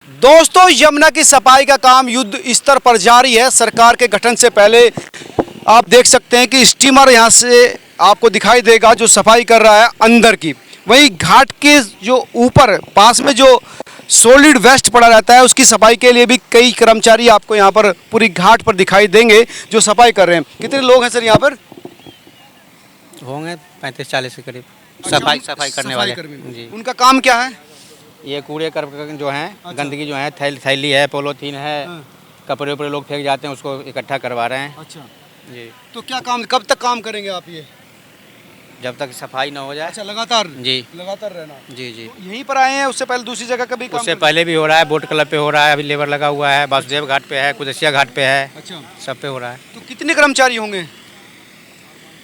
दोस्तों, यमुना की सफाई का काम युद्ध स्तर पर जारी है। सरकार के गठन से पहले आप देख सकते हैं कि स्टीमर यहां से आपको दिखाई देगा जो सफाई कर रहा है अंदर की। वहीं घाट के जो ऊपर पास में जो सॉलिड वेस्ट पड़ा रहता है उसकी सफाई के लिए भी कई कर्मचारी आपको यहां पर पूरी घाट पर दिखाई देंगे जो सफाई कर रहे हैं। कितने लोग हैं सर यहाँ पर? होंगे 35-40 के करीब। अच्छा, सफाई करने वाले जी। उनका काम क्या है? ये कूड़े कर जो हैं अच्छा। गंदगी जो है थैली है, पॉलीथीन है, हाँ। कपड़े उपड़े लोग फेंक जाते हैं उसको इकट्ठा करवा रहे हैं अच्छा, जी। तो क्या काम, कब तक काम करेंगे आप ये? जब तक सफाई ना हो जाए। अच्छा, लगातार जी लगातार रहना। जी जी। तो यहीं पर आए हैं, उससे पहले दूसरी जगह कभी काम उससे कर- पहले भी हो रहा है, बोट क्लब पे हो रहा है, अभी लेबर लगा हुआ है, वासुदेव घाट पे है, कुदसिया घाट पे है, अच्छा, सब पे हो रहा है। तो कितने कर्मचारी होंगे?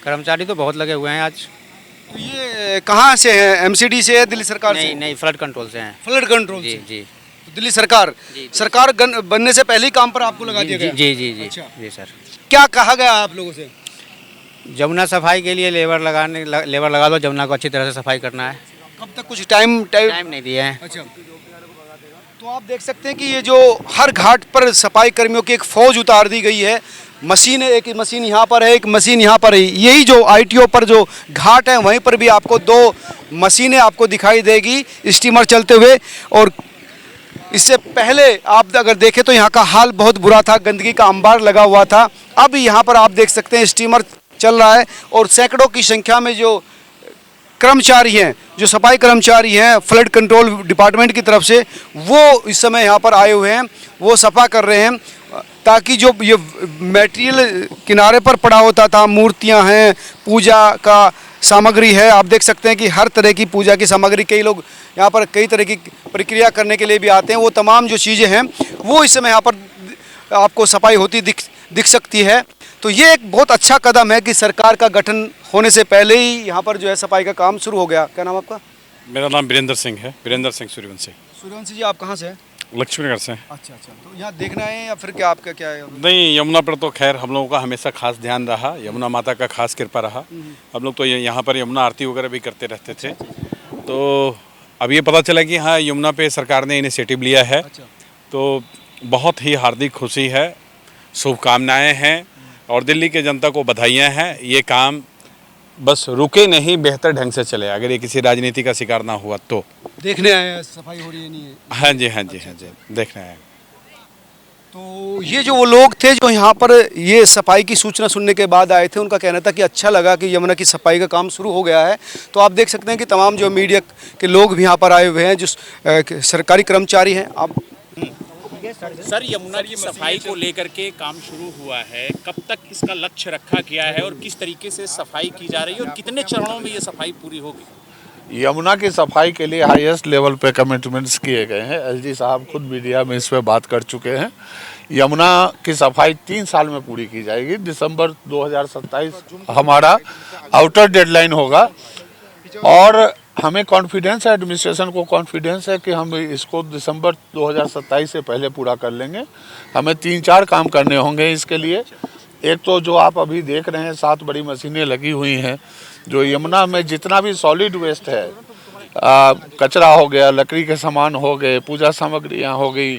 कर्मचारी तो बहुत लगे हुए हैं आज। तो ये कहाँ से है? एमसीडी से है, दिल्ली सरकार से? नहीं नहीं, फ्लड कंट्रोल से हैं। फ्लड कंट्रोल जी से। जी तो दिल्ली सरकार जी। सरकार बनने से पहले ही काम पर आपको लगा दिया जी गया? जी जी जी अच्छा। जी सर। क्या कहा गया आप लोगों से? जमुना सफाई के लिए लेबर लगा दो, जमुना को अच्छी तरह से सफाई करना है। कब तक कुछ टाइम? टाइम नहीं दिए हैं। अच्छा, तो आप देख सकते हैं कि ये जो हर घाट पर सफाई कर्मियों की एक फौज उतार दी गई है। मशीन है, एक मशीन यहाँ पर है, एक मशीन यहाँ पर है। यही जो आईटीओ पर जो घाट है वहीं पर भी आपको दो मशीनें आपको दिखाई देगी स्टीमर चलते हुए। और इससे पहले आप अगर देखें तो यहाँ का हाल बहुत बुरा था, गंदगी का अंबार लगा हुआ था। अब यहाँ पर आप देख सकते हैं स्टीमर चल रहा है और सैकड़ों की संख्या में जो कर्मचारी हैं, जो सफाई कर्मचारी हैं फ्लड कंट्रोल डिपार्टमेंट की तरफ से, वो इस समय यहाँ पर आए हुए हैं, वो सफा कर रहे हैं ताकि जो ये मटेरियल किनारे पर पड़ा होता था, मूर्तियाँ हैं, पूजा का सामग्री है, आप देख सकते हैं कि हर तरह की पूजा की सामग्री, कई लोग यहाँ पर कई तरह की प्रक्रिया करने के लिए भी आते हैं, वो तमाम जो चीज़ें हैं वो इस समय यहाँ पर आपको सफाई होती दिख सकती है। तो ये एक बहुत अच्छा कदम है कि सरकार का गठन होने से पहले ही यहाँ पर जो है सफाई का काम शुरू हो गया। क्या नाम आपका? मेरा नाम वीरेंद्र सिंह है, वीरेंद्र सिंह सूर्यवंशी। सूर्यवंशी जी, आप कहाँ से हैं? लक्ष्मीनगर से। अच्छा अच्छा, तो यहाँ देखना है या फिर क्या आपका क्या है? नहीं, यमुना पर तो खैर हम लोगों का हमेशा खास ध्यान रहा, यमुना माता का खास कृपा रहा। हम लोग तो यहाँ पर यमुना आरती वगैरह भी करते रहते थे। तो अब ये पता चला कि हाँ, यमुना पे सरकार ने इनिशिएटिव लिया है, अच्छा, तो बहुत ही हार्दिक खुशी है, शुभकामनाएँ हैं और दिल्ली के जनता को बधाइयाँ हैं। ये काम बस रुके नहीं, बेहतर ढंग से चले, अगर ये किसी राजनीति का शिकार ना हुआ तो। देखने आए हैं सफाई हो रही है नहीं है? हाँ जी हाँ जी हाँ जी, देखना है। तो ये जो वो लोग थे जो यहाँ पर ये सफाई की सूचना सुनने के बाद आए थे, उनका कहना था कि अच्छा लगा कि यमुना की सफाई का काम शुरू हो गया है। तो आप देख सकते हैं कि तमाम जो मीडिया के लोग भी यहाँ पर आए हुए हैं, जो सरकारी कर्मचारी हैं। आप सर, यमुना की सफाई को लेकर के काम शुरू हुआ है, कब तक इसका लक्ष्य रखा गया है और किस तरीके से सफाई की जा रही है और कितने चरणों में ये सफाई पूरी होगी? यमुना की सफाई के लिए हाईएस्ट लेवल पे कमिटमेंट्स किए गए हैं। एसडी साहब खुद मीडिया में इस पर बात कर चुके हैं। यमुना की सफाई 3 साल में पूरी की जाएगी। दिसंबर 2027 हमारा आउटर डेडलाइन होगा और हमें कॉन्फिडेंस है, एडमिनिस्ट्रेशन को कॉन्फिडेंस है कि हम इसको दिसंबर 2027 से पहले पूरा कर लेंगे। हमें 3-4 काम करने होंगे इसके लिए। एक तो जो आप अभी देख रहे हैं 7 बड़ी मशीनें लगी हुई हैं, जो यमुना में जितना भी सॉलिड वेस्ट है, कचरा हो गया, लकड़ी के सामान हो गए, पूजा सामग्रियाँ हो गई,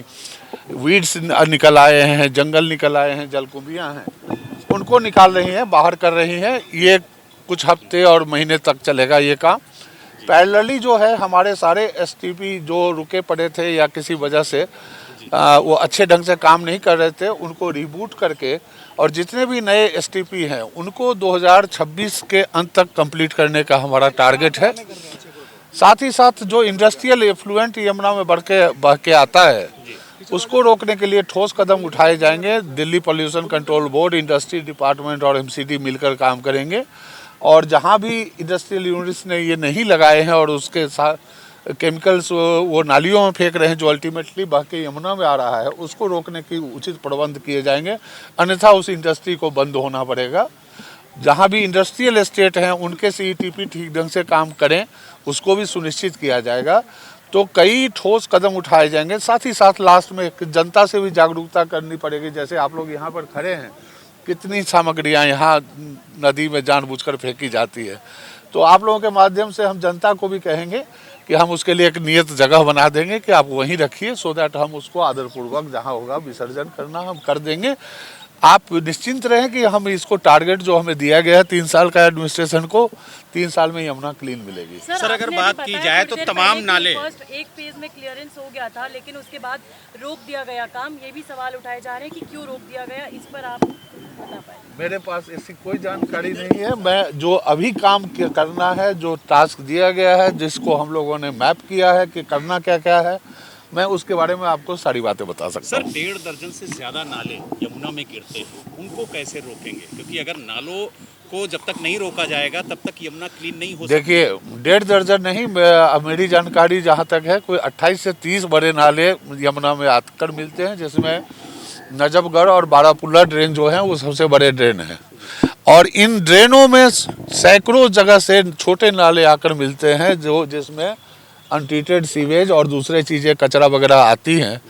वीड्स निकल आए हैं, जंगल निकल आए हैं, जलकुंभियाँ हैं, उनको निकाल रही हैं, बाहर कर रही हैं। ये कुछ हफ्ते और महीने तक चलेगा ये काम। पैरेलली जो है हमारे सारे एसटीपी जो रुके पड़े थे या किसी वजह से वो अच्छे ढंग से काम नहीं कर रहे थे, उनको रिबूट करके और जितने भी नए एसटीपी हैं उनको 2026 के अंत तक कंप्लीट करने का हमारा टारगेट है। साथ ही साथ जो इंडस्ट्रियल एफ्लुएंट यमुना में बह के आता है उसको रोकने के लिए ठोस कदम उठाए जाएंगे। Delhi pollution control board, industry department और एमसीडी मिलकर काम करेंगे और जहां भी इंडस्ट्रियल यूनिट्स ने ये नहीं लगाए हैं और उसके साथ केमिकल्स वो नालियों में फेंक रहे हैं जो अल्टीमेटली बह के यमुना में आ रहा है, उसको रोकने की उचित प्रबंध किए जाएंगे। अन्यथा उस इंडस्ट्री को बंद होना पड़ेगा। जहां भी इंडस्ट्रियल एस्टेट हैं उनके सीईटीपी ठीक ढंग से काम करें, उसको भी सुनिश्चित किया जाएगा। तो कई ठोस कदम उठाए जाएंगे। साथ ही साथ लास्ट में जनता से भी जागरूकता करनी पड़ेगी। जैसे आप लोग यहाँ पर खड़े हैं, कितनी सामग्रियाँ यहाँ नदी में जानबूझकर फेंकी जाती है। तो आप लोगों के माध्यम से हम जनता को भी कहेंगे कि हम उसके लिए एक नियत जगह बना देंगे कि आप वहीं रखिए, सो दैट हम उसको आदरपूर्वक जहाँ होगा विसर्जन करना हम कर देंगे। आप निश्चिंत रहें कि हम इसको टारगेट जो हमें दिया गया है 3 साल का एडमिनिस्ट्रेशन को, 3 साल में यमुना क्लीन मिलेगी। सर, अगर बात की जाए तो तमाम नाले फर्स्ट एक फेज में क्लियरेंस हो गया था, लेकिन उसके बाद रोक दिया गया काम। ये भी सवाल उठाए जा रहे हैं कि क्यों रोक दिया गया, इस पर आप बता पाए। मेरे पास ऐसी कोई जानकारी नहीं है। मैं जो अभी काम करना है, जो टास्क दिया गया है, जिसको हम लोगों ने मैप किया है कि करना क्या क्या है, मैं उसके बारे में आपको सारी बातें बता सकता हूँ। सर, 1.5 दर्जन से ज़्यादा नाले यमुना में गिरते हैं, उनको कैसे रोकेंगे? क्योंकि अगर नालों को जब तक नहीं रोका जाएगा तब तक यमुना क्लीन नहीं हो सकती। देखिए, 1.5 दर्जन नहीं, मेरी जानकारी जहाँ तक है कोई 28 से 30 बड़े नाले यमुना में आकर मिलते हैं, जिसमें नजफगढ़ और बारापुल्ला ड्रेन जो है वो सबसे बड़े ड्रेन हैं। और इन ड्रेनों में सैकड़ों जगह से छोटे नाले आकर मिलते हैं, जो जिसमें अनट्रीटेड सीवेज और दूसरे चीज़ें कचरा वगैरह आती हैं।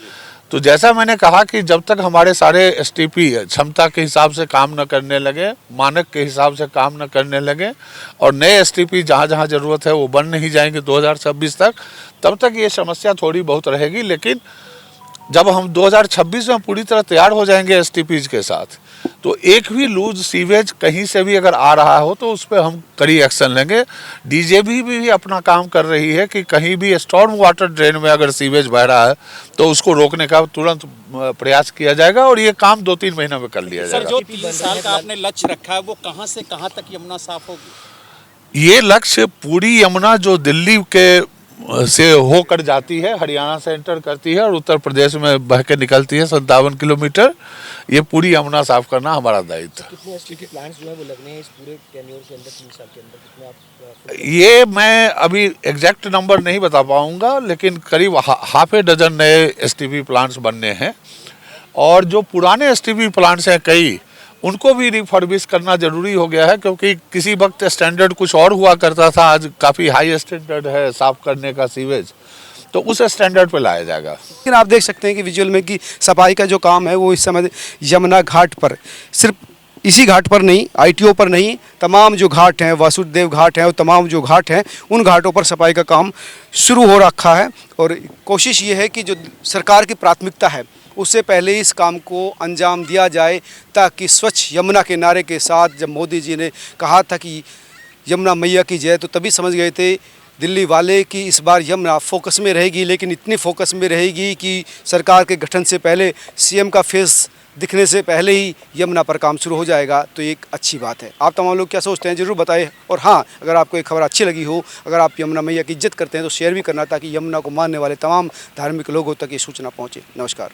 तो जैसा मैंने कहा कि जब तक हमारे सारे एसटीपी क्षमता के हिसाब से काम न करने लगे, मानक के हिसाब से काम न करने लगे, और नए एसटीपी जहाँ जहाँ ज़रूरत है वो बन नहीं जाएंगे 2026 तक, तब तक ये समस्या थोड़ी बहुत रहेगी। लेकिन जब हम 2026 में पूरी तरह तैयार हो जाएंगे एसटीपीज के साथ, तो एक भी लूज सीवेज कहीं से भी अगर आ रहा हो तो उस पर हम कड़ी एक्शन लेंगे। डीजेबी भी अपना काम कर रही है कि कहीं भी स्टॉर्म वाटर ड्रेन में अगर सीवेज बह रहा है तो उसको रोकने का तुरंत प्रयास किया जाएगा, और ये काम 2-3 महीने में कर लिया सर, जाएगा। जो 3 साल का आपने लक्ष्य रखा है वो कहाँ से कहाँ तक यमुना साफ होगी? ये लक्ष्य पूरी यमुना जो दिल्ली के से होकर जाती है, हरियाणा से एंटर करती है और उत्तर प्रदेश में बह के निकलती है 57 किलोमीटर, ये पूरी यमुना साफ करना हमारा दायित्व है। कितने एसटीपी प्लांट्स जो है वो लगने हैं इस पूरे टेन्योर के अंदर, 3 साल के अंदर कितने आप? ये मैं अभी एग्जैक्ट नंबर नहीं बता पाऊंगा, लेकिन करीब हाफ ए डजन नए एसटीपी प्लांट्स बनने हैं, और जो पुराने एसटीपी प्लांट्स हैं कई, उनको भी रिफर्बिश करना जरूरी हो गया है, क्योंकि किसी वक्त स्टैंडर्ड कुछ और हुआ करता था, आज काफ़ी हाई स्टैंडर्ड है साफ करने का सीवेज, तो उस स्टैंडर्ड पे लाया जाएगा। लेकिन आप देख सकते हैं कि विजुअल में कि सफाई का जो काम है वो इस समय यमुना घाट पर, सिर्फ इसी घाट पर नहीं, आईटीओ पर नहीं, तमाम जो घाट हैं, वासुदेव घाट हैं और तमाम जो घाट हैं, उन घाटों पर सफाई का काम शुरू हो रखा है। और कोशिश ये है कि जो सरकार की प्राथमिकता है उससे पहले इस काम को अंजाम दिया जाए, ताकि स्वच्छ यमुना के नारे के साथ जब मोदी जी ने कहा था कि यमुना मैया की जय, तो तभी समझ गए थे दिल्ली वाले कि इस बार यमुना फोकस में रहेगी। लेकिन इतनी फोकस में रहेगी कि सरकार के गठन से पहले, सीएम का फेस दिखने से पहले ही यमुना पर काम शुरू हो जाएगा, तो एक अच्छी बात है। आप तमाम लोग क्या सोचते हैं ज़रूर बताएं। और हाँ, अगर आपको एक खबर अच्छी लगी हो, अगर आप यमुना मैया की इज्जत करते हैं तो शेयर भी करना, ताकि यमुना को मानने वाले तमाम धार्मिक लोगों तक ये सूचना पहुँचे। नमस्कार।